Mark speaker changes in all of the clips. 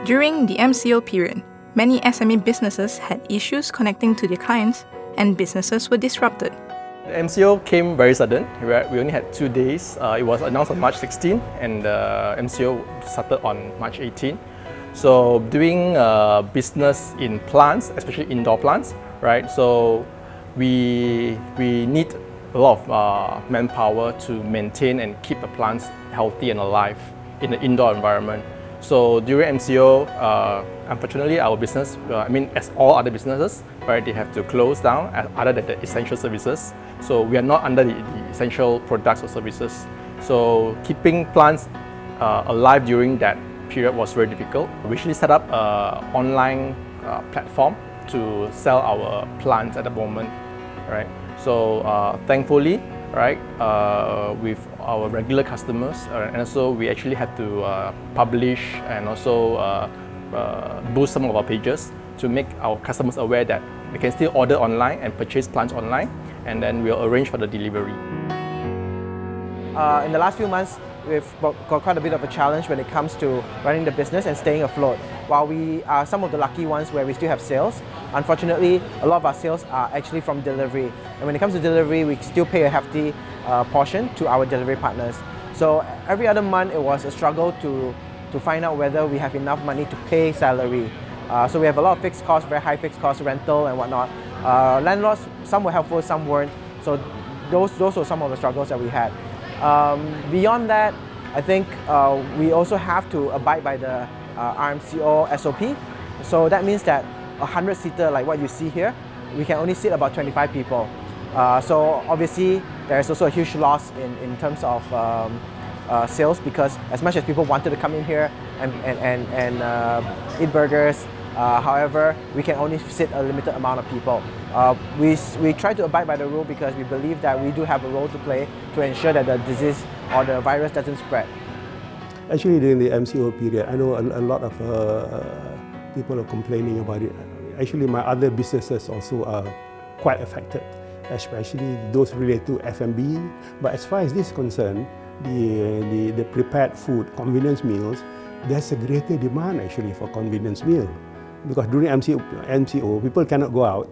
Speaker 1: During the MCO period, many SME businesses had issues connecting to their clients and businesses were disrupted.
Speaker 2: The MCO came very sudden. We only had 2 days. It was announced on March 16 and the MCO started on March 18. So doing business in plants, especially indoor plants, right? So we need a lot of manpower to maintain and keep the plants healthy and alive in the indoor environment. So during MCO, unfortunately, our business, as all other businesses, right, they have to close down other than the essential services. So we are not under the essential products or services. So keeping plants alive during that period was very difficult. We actually set up an online platform to sell our plants at the moment, right? So thankfully, right, with our regular customers, and also we actually had to publish and also boost some of our pages to make our customers aware that they can still order online and purchase plants online, and then we'll arrange for the delivery.
Speaker 3: In the last few months, we've got quite a bit of a challenge when it comes to running the business and staying afloat. While we are some of the lucky ones where we still have sales, unfortunately, a lot of our sales are actually from delivery. And when it comes to delivery, we still pay a hefty portion to our delivery partners. So every other month, it was a struggle to find out whether we have enough money to pay salary. So we have a lot of fixed costs, very high fixed costs, rental and whatnot. Landlords, some were helpful, some weren't. So those were some of the struggles that we had. Beyond that, I think we also have to abide by the RMCO SOP. So that means that a 100-seater like what you see here, we can only seat about 25 people. So obviously, there is also a huge loss in terms of sales, because as much as people wanted to come in here and eat burgers, however, we can only sit a limited amount of people. We try to abide by the rule because we believe that we do have a role to play to ensure that the disease or the virus doesn't spread.
Speaker 4: Actually, during the MCO period, I know a lot of people are complaining about it. Actually, my other businesses also are quite affected, especially those related to F&B. But as far as this is concerned, the prepared food, convenience meals, there's a greater demand actually for convenience meal. Because during MCO, people cannot go out.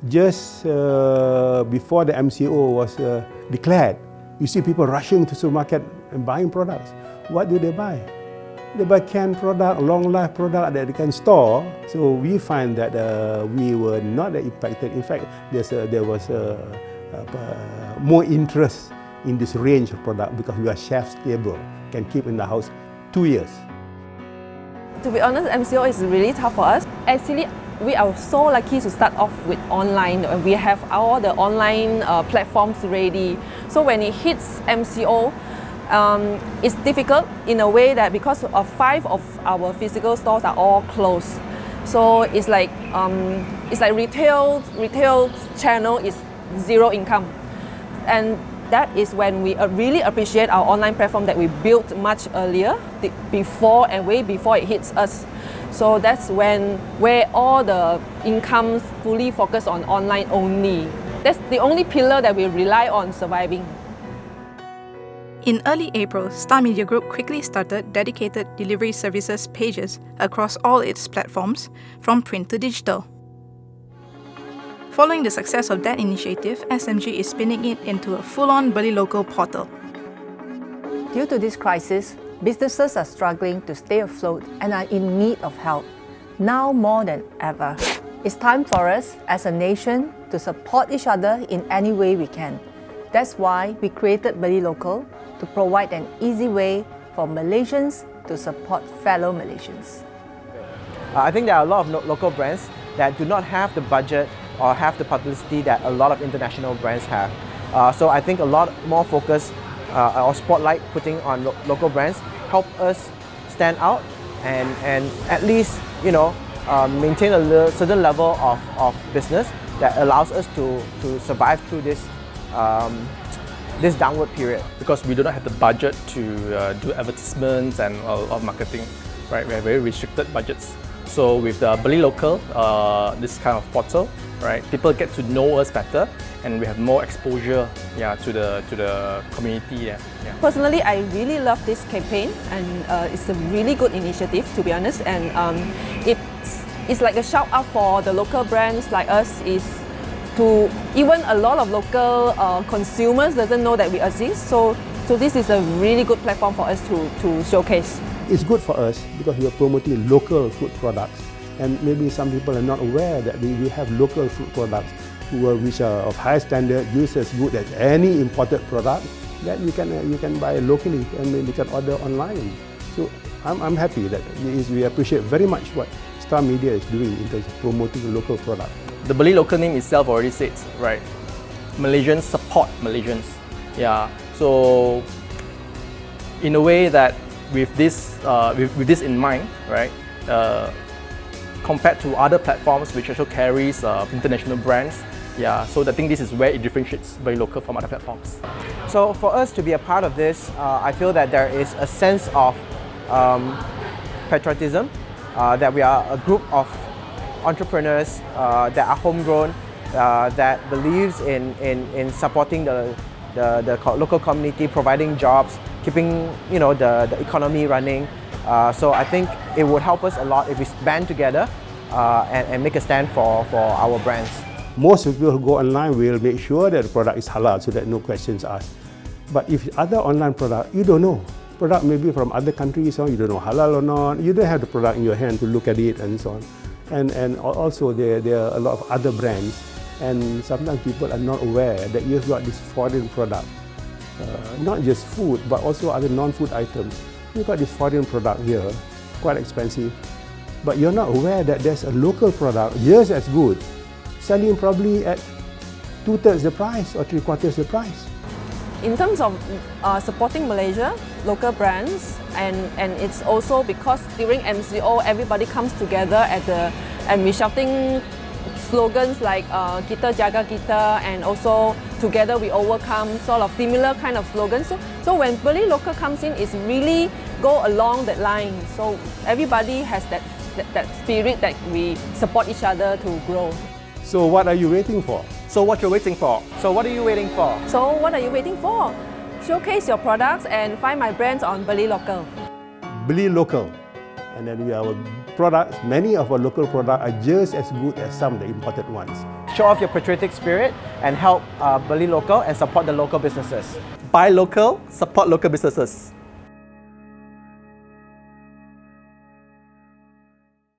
Speaker 4: Just before the MCO was declared, you see people rushing to supermarket and buying products. What do they buy? They buy canned product, long life product that they can store. So we find that we were not impacted. In fact, there was more interest in this range of product because we are shelf stable, can keep in the house 2 years.
Speaker 5: To be honest, MCO is really tough for us. Actually, we are so lucky to start off with online. We have all the online platforms ready. So when it hits MCO, it's difficult in a way that because of 5 of our physical stores are all closed. So it's like retail channel is zero income, and that is when we really appreciate our online platform that we built much earlier, way before it hits us. So that's where all the incomes fully focus on online only. That's the only pillar that we rely on surviving.
Speaker 1: In early April, Star Media Group quickly started dedicated delivery services pages across all its platforms, from print to digital. Following the success of that initiative, SMG is spinning it into a full-on BeliLokal portal.
Speaker 6: Due to this crisis, businesses are struggling to stay afloat and are in need of help, now more than ever. It's time for us as a nation to support each other in any way we can. That's why we created BeliLokal, to provide an easy way for Malaysians to support fellow Malaysians.
Speaker 3: I think there are a lot of local brands that do not have the budget or have the publicity that a lot of international brands have. So I think a lot more focus or spotlight putting on local brands help us stand out and at least maintain a certain level of business that allows us to survive through this this downward period.
Speaker 2: Because we do not have the budget to do advertisements and marketing, right? We have very restricted budgets. So with the BeliLokal, this kind of portal, right? People get to know us better, and we have more exposure, to the community.
Speaker 5: Personally, I really love this campaign, and it's a really good initiative, to be honest. And it's like a shout out for the local brands like us. Is to even a lot of local consumers doesn't know that we exist. So this is a really good platform for us to showcase.
Speaker 4: It's good for us because we are promoting local food products, and maybe some people are not aware that we have local food products which are of high standard, just as good as any imported product that you can buy locally and you can order online. So I'm happy that we appreciate very much what Star Media is doing in terms of promoting local product.
Speaker 2: The BeliLokal name itself already says, right? Malaysians support Malaysians. So in a way that with this in mind, right? Compared to other platforms which also carries international brands, so I think this is where it differentiates BeliLokal from other platforms.
Speaker 3: So for us to be a part of this, I feel that there is a sense of patriotism, that we are a group of entrepreneurs that are homegrown, that believes in supporting the local community, providing jobs, keeping the economy running. So I think it would help us a lot if we band together and make a stand for our brands.
Speaker 4: Most people who go online will make sure that the product is halal so that no questions asked. But if other online product, you don't know. Product maybe from other countries, or you don't know halal or not. You don't have the product in your hand to look at it and so on. And also there are a lot of other brands, and sometimes people are not aware that you've got this foreign product. Not just food, but also other non-food items. You've got this foreign product here, quite expensive, but you're not aware that there's a local product just as good, selling probably at 2/3 the price or 3/4 the price.
Speaker 5: In terms of supporting Malaysia, local brands, and it's also because during MCO everybody comes together and we're shouting slogans like kita jaga kita, and also together we overcome, sort of similar kind of slogans. So when BeliLokal comes in, it's really go along that line. So everybody has that spirit that we support each other to grow.
Speaker 4: So what are you waiting for?
Speaker 2: So what you're waiting for?
Speaker 3: So what are you waiting for?
Speaker 5: So what are you waiting for? Showcase your products and find my brands on BeliLokal.
Speaker 4: BeliLokal. And then our products, many of our local products are just as good as some of the imported ones.
Speaker 3: Show off your patriotic spirit and help BeliLokal and support the local businesses.
Speaker 2: Buy local, support local businesses.